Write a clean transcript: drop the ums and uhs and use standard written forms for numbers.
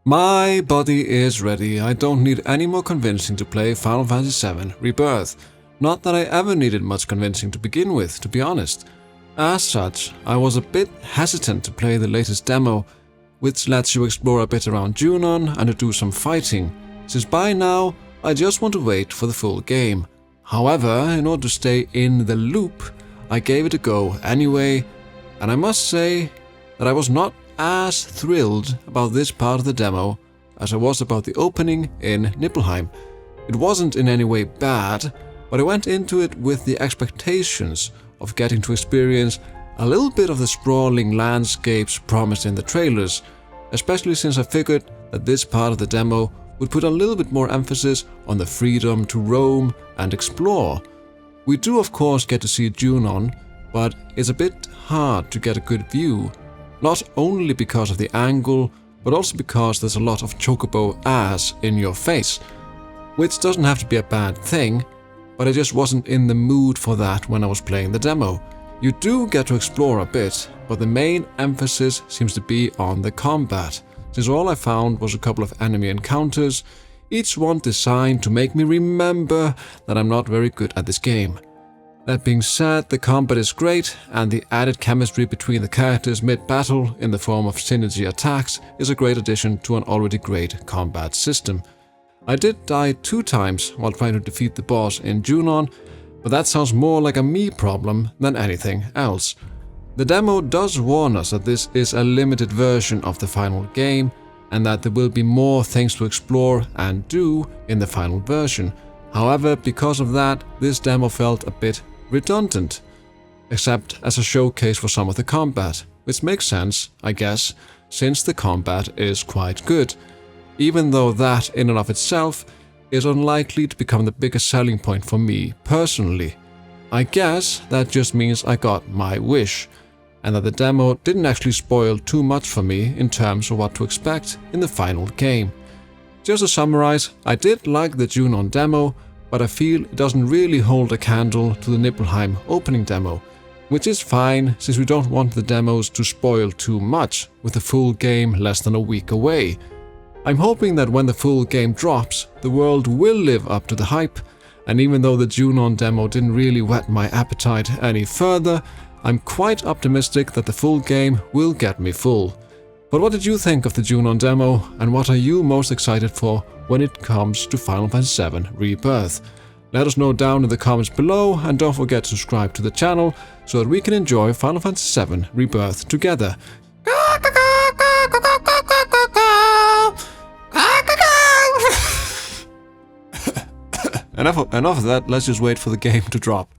My body is ready. I don't need any more convincing to play Final Fantasy VII Rebirth. Not that I ever needed much convincing to begin with, to be honest. As such, I was a bit hesitant to play the latest demo, which lets you explore a bit around Junon and to do some fighting, since by now I just want to wait for the full game. However, in order to stay in the loop, I gave it a go anyway, and I must say that I was not as thrilled about this part of the demo as I was about the opening in Nibelheim. It wasn't in any way bad, but I went into it with the expectations of getting to experience a little bit of the sprawling landscapes promised in the trailers, especially since I figured that this part of the demo would put a little bit more emphasis on the freedom to roam and explore. We do of course get to see Junon, but it's a bit hard to get a good view, not only because of the angle, but also because there's a lot of chocobo ass in your face, which doesn't have to be a bad thing, but I just wasn't in the mood for that when I was playing the demo. You do get to explore a bit, but the main emphasis seems to be on the combat, since all I found was a couple of enemy encounters, each one designed to make me remember that I'm not very good at this game. That being said, the combat is great, and the added chemistry between the characters mid-battle in the form of synergy attacks is a great addition to an already great combat system. I did die 2 times while trying to defeat the boss in Junon, but that sounds more like a me problem than anything else. The demo does warn us that this is a limited version of the final game, and that there will be more things to explore and do in the final version. However, because of that, this demo felt a bit redundant, except as a showcase for some of the combat, which makes sense, I guess, since the combat is quite good, even though that in and of itself is unlikely to become the biggest selling point for me personally. I guess that just means I got my wish, and that the demo didn't actually spoil too much for me in terms of what to expect in the final game. Just to summarize, I did like the Junon demo, but I feel it doesn't really hold a candle to the Nibelheim opening demo, which is fine since we don't want the demos to spoil too much with the full game less than a week away. I'm hoping that when the full game drops, the world will live up to the hype, and even though the Junon demo didn't really whet my appetite any further, I'm quite optimistic that the full game will get me full. But what did you think of the Junon demo, and what are you most excited for when it comes to Final Fantasy VII Rebirth? Let us know down in the comments below, and don't forget to subscribe to the channel so that we can enjoy Final Fantasy VII Rebirth together. Enough of that, let's just wait for the game to drop.